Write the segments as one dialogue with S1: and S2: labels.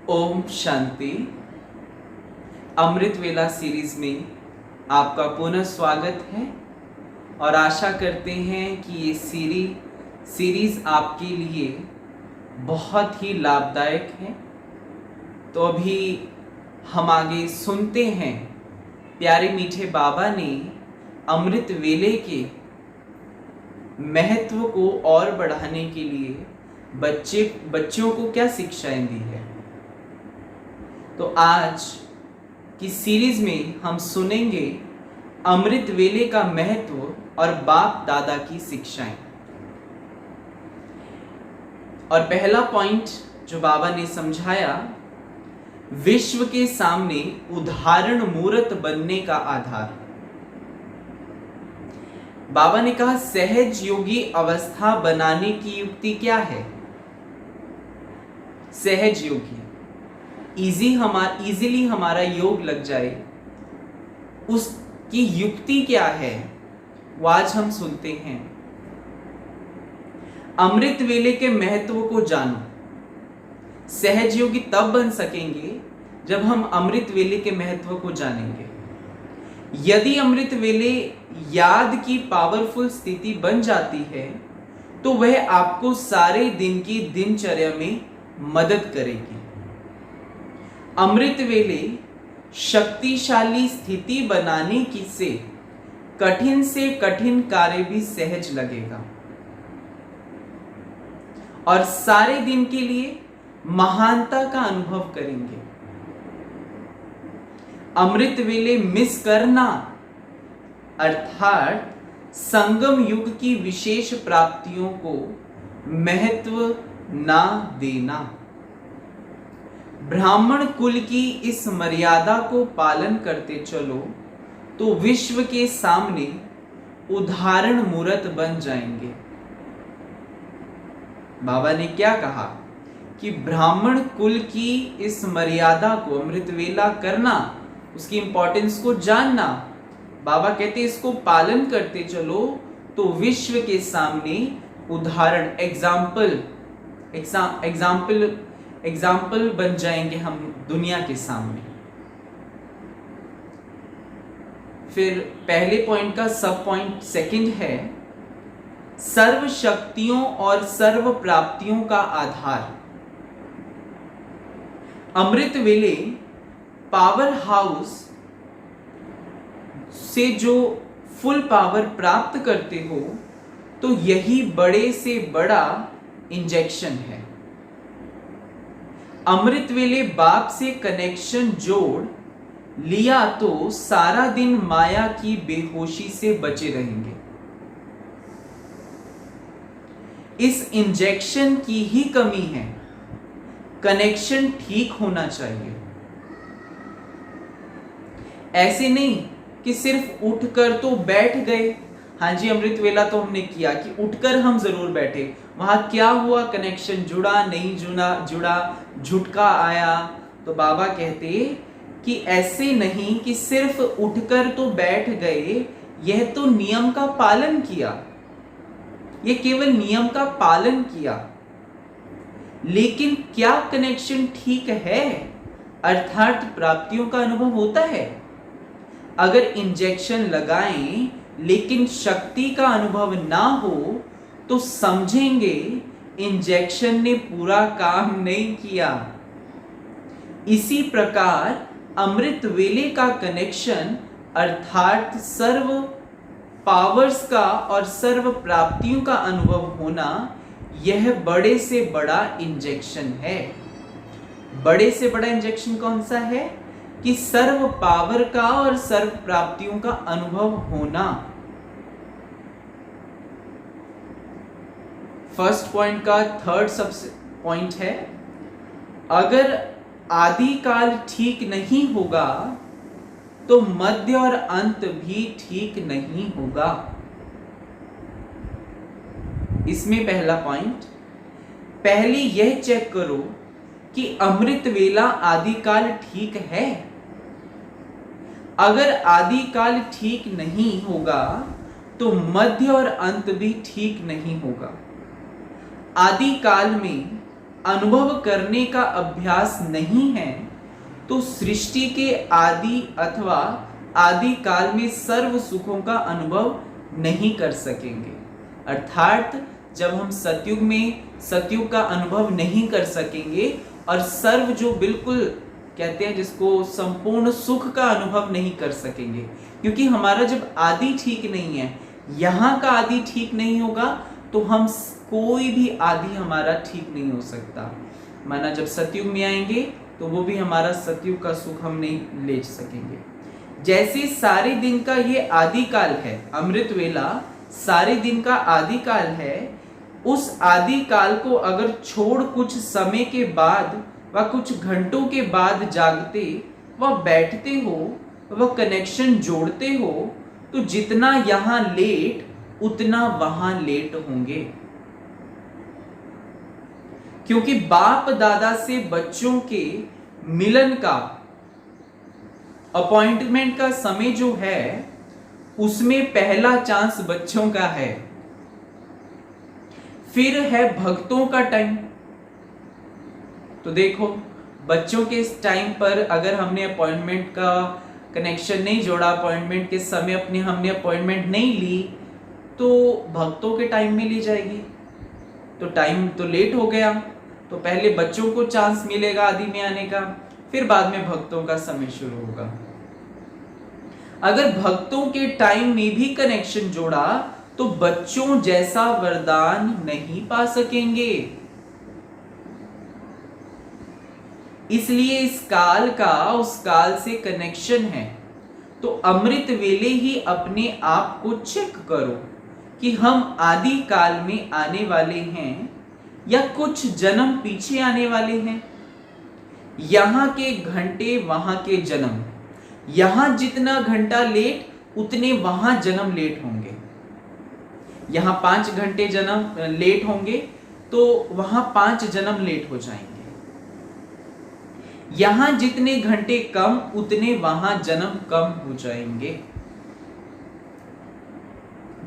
S1: ओम शांति। अमृत वेला सीरीज में आपका पुनः स्वागत है और आशा करते हैं कि ये सीरीज आपके लिए बहुत ही लाभदायक है। तो अभी हम आगे सुनते हैं प्यारे मीठे बाबा ने अमृत वेले के महत्व को और बढ़ाने के लिए बच्चों को क्या शिक्षाएं दी है। तो आज की सीरीज में हम सुनेंगे अमृत वेले का महत्व और बाप दादा की शिक्षाएं। और पहला पॉइंट जो बाबा ने समझाया, विश्व के सामने उदाहरण मूर्त बनने का आधार। बाबा ने कहा सहज योगी अवस्था बनाने की युक्ति क्या है। सहज योगी इजीली हमारा योग लग जाए, उसकी युक्ति क्या है वो आज हम सुनते हैं। अमृत वेले के महत्व को जानो। सहज योगी तब बन सकेंगे जब हम अमृत वेले के महत्व को जानेंगे। यदि अमृत वेले याद की पावरफुल स्थिति बन जाती है तो वह आपको सारे दिन की दिनचर्या में मदद करेगी। अमृत वेले शक्तिशाली स्थिति बनाने की से कठिन कार्य भी सहज लगेगा और सारे दिन के लिए महानता का अनुभव करेंगे। अमृत वेले मिस करना अर्थात संगम युग की विशेष प्राप्तियों को महत्व ना देना। ब्राह्मण कुल की इस मर्यादा को पालन करते चलो तो विश्व के सामने उदाहरण मूर्त बन जाएंगे। बाबा ने क्या कहा कि ब्राह्मण कुल की इस मर्यादा को अमृत वेला करना, उसकी इंपॉर्टेंस को जानना। बाबा कहते इसको पालन करते चलो तो विश्व के सामने उदाहरण एग्जाम्पल बन जाएंगे हम दुनिया के सामने। फिर पहले पॉइंट का सब पॉइंट सेकंड है सर्व शक्तियों और सर्व प्राप्तियों का आधार। अमृत वेले पावर हाउस से जो फुल पावर प्राप्त करते हो तो यही बड़े से बड़ा इंजेक्शन है। अमृत वेले बाप से कनेक्शन जोड़ लिया तो सारा दिन माया की बेहोशी से बचे रहेंगे। इस इंजेक्शन की ही कमी है, कनेक्शन ठीक होना चाहिए। ऐसे नहीं कि सिर्फ उठकर तो बैठ गए। हाँ जी, अमृत वेला तो हमने किया कि उठकर हम जरूर बैठे, वहां क्या हुआ, कनेक्शन जुड़ा नहीं जुड़ा, झुटका आया। तो बाबा कहते कि ऐसे नहीं कि सिर्फ उठकर तो बैठ गए, यह तो नियम का पालन किया, ये केवल नियम का पालन किया, लेकिन क्या कनेक्शन ठीक है, अर्थात प्राप्तियों का अनुभव होता है। अगर इंजेक्शन लगाएं लेकिन शक्ति का अनुभव ना हो तो समझेंगे इंजेक्शन ने पूरा काम नहीं किया। इसी प्रकार अमृत वेले का कनेक्शन अर्थात सर्व पावर्स का और सर्व प्राप्तियों का अनुभव होना, यह बड़े से बड़ा इंजेक्शन है। बड़े से बड़ा इंजेक्शन कौन सा है कि सर्व पावर का और सर्व प्राप्तियों का अनुभव होना। फर्स्ट पॉइंट का थर्ड सबसे पॉइंट है, अगर आदि काल ठीक नहीं होगा तो मध्य और अंत भी ठीक नहीं होगा। इसमें पहला पॉइंट, पहले यह चेक करो कि अमृत वेला आदि काल ठीक है। अगर आदि काल ठीक नहीं होगा तो मध्य और अंत भी ठीक नहीं होगा। आदि काल में अनुभव करने का अभ्यास नहीं है तो सृष्टि के आदि अथवा आदि काल में सर्व सुखों का अनुभव नहीं कर सकेंगे। अर्थात जब हम सतयुग में सतयुग का अनुभव नहीं कर सकेंगे और सर्व जो बिल्कुल कहते हैं जिसको संपूर्ण सुख का अनुभव नहीं कर सकेंगे, क्योंकि हमारा जब आदि ठीक नहीं है, यहाँ का आदि ठीक नहीं होगा तो हम कोई भी आदि हमारा ठीक नहीं हो सकता। माना जब सतयुग में आएंगे तो वो भी हमारा सतयुग का सुख हम नहीं ले सकेंगे। जैसे सारे दिन का ये आदि काल है, अमृत वेला सारे दिन का आदि काल है, उस आदि काल को अगर छोड़ कुछ समय के बाद व कुछ घंटों के बाद जागते व बैठते हो व कनेक्शन जोड़ते हो तो जितना यहां लेट उतना वहां लेट होंगे। क्योंकि बाप दादा से बच्चों के मिलन का अपॉइंटमेंट का समय जो है उसमें पहला चांस बच्चों का है, फिर है भक्तों का टाइम। तो देखो बच्चों के इस टाइम पर अगर हमने अपॉइंटमेंट का कनेक्शन नहीं जोड़ा, अपॉइंटमेंट के समय अपने हमने अपॉइंटमेंट नहीं ली तो भक्तों के टाइम में ली जाएगी, तो टाइम तो लेट हो गया। तो पहले बच्चों को चांस मिलेगा आदि में आने का, फिर बाद में भक्तों का समय शुरू होगा। अगर भक्तों के टाइम में भी कनेक्शन जोड़ा तो बच्चों जैसा वरदान नहीं पा सकेंगे। इसलिए इस काल का उस काल से कनेक्शन है। तो अमृत वेले ही अपने आप को चेक करो कि हम आदि काल में आने वाले हैं या कुछ जन्म पीछे आने वाले हैं। यहां के घंटे वहां के जन्म, यहां जितना घंटा लेट उतने वहां जन्म लेट होंगे। यहां 5 घंटे जन्म लेट होंगे तो वहां 5 जन्म लेट हो जाएंगे। यहां जितने घंटे कम उतने वहां जन्म कम हो जाएंगे।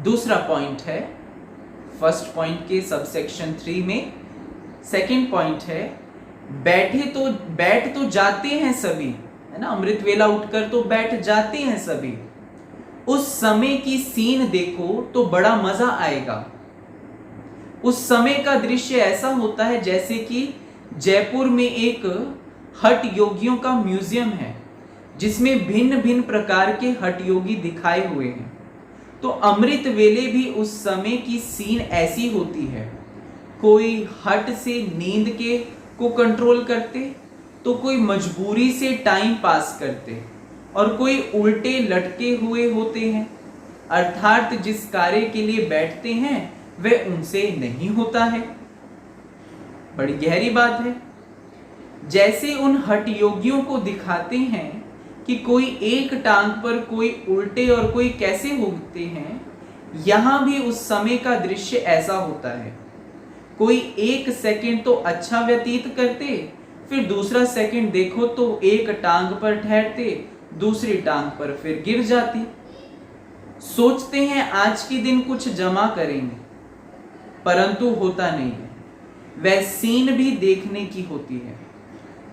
S1: दूसरा पॉइंट है फर्स्ट पॉइंट के सबसेक्शन 3 में, सेकंड पॉइंट है बैठ तो जाते हैं सभी, है ना, अमृत वेला उठकर तो बैठ जाते हैं सभी। उस समय की सीन देखो तो बड़ा मजा आएगा। उस समय का दृश्य ऐसा होता है जैसे कि जयपुर में एक हठ योगियों का म्यूजियम है जिसमें भिन्न भिन्न प्रकार के हठ योगी दिखाए हुए हैं। तो अमृत वेले भी उस समय की सीन ऐसी होती है। कोई हट से नींद के को कंट्रोल करते, तो कोई मजबूरी से टाइम पास करते और कोई उल्टे लटके हुए होते हैं। अर्थात जिस कार्य के लिए बैठते हैं वह उनसे नहीं होता है। बड़ी गहरी बात है। जैसे उन हठ योगियों को दिखाते हैं कि कोई एक टांग पर, कोई उल्टे और कोई कैसे होते हैं, यहां भी उस समय का दृश्य ऐसा होता है। कोई एक सेकंड तो अच्छा व्यतीत करते, फिर दूसरा सेकंड देखो तो एक टांग पर ठहरते, दूसरी टांग पर फिर गिर जाती। सोचते हैं आज के दिन कुछ जमा करेंगे, परंतु होता नहीं है। वह सीन भी देखने की होती है।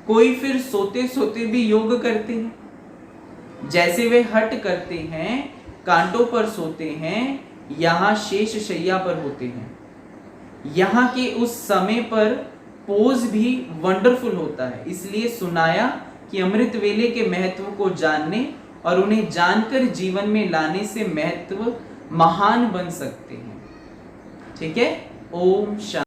S1: कोई फिर सोते सोते भी योग करते हैं। जैसे वे हट करते हैं, कांटों पर सोते हैं, यहाँ शेष शैया पर होते हैं। यहाँ के उस समय पर पोज भी वंडरफुल होता है। इसलिए सुनाया कि अमृत वेले के महत्व को जानने और उन्हें जानकर जीवन में लाने से महत्व महान बन सकते हैं। ठीक है। ओम शांति।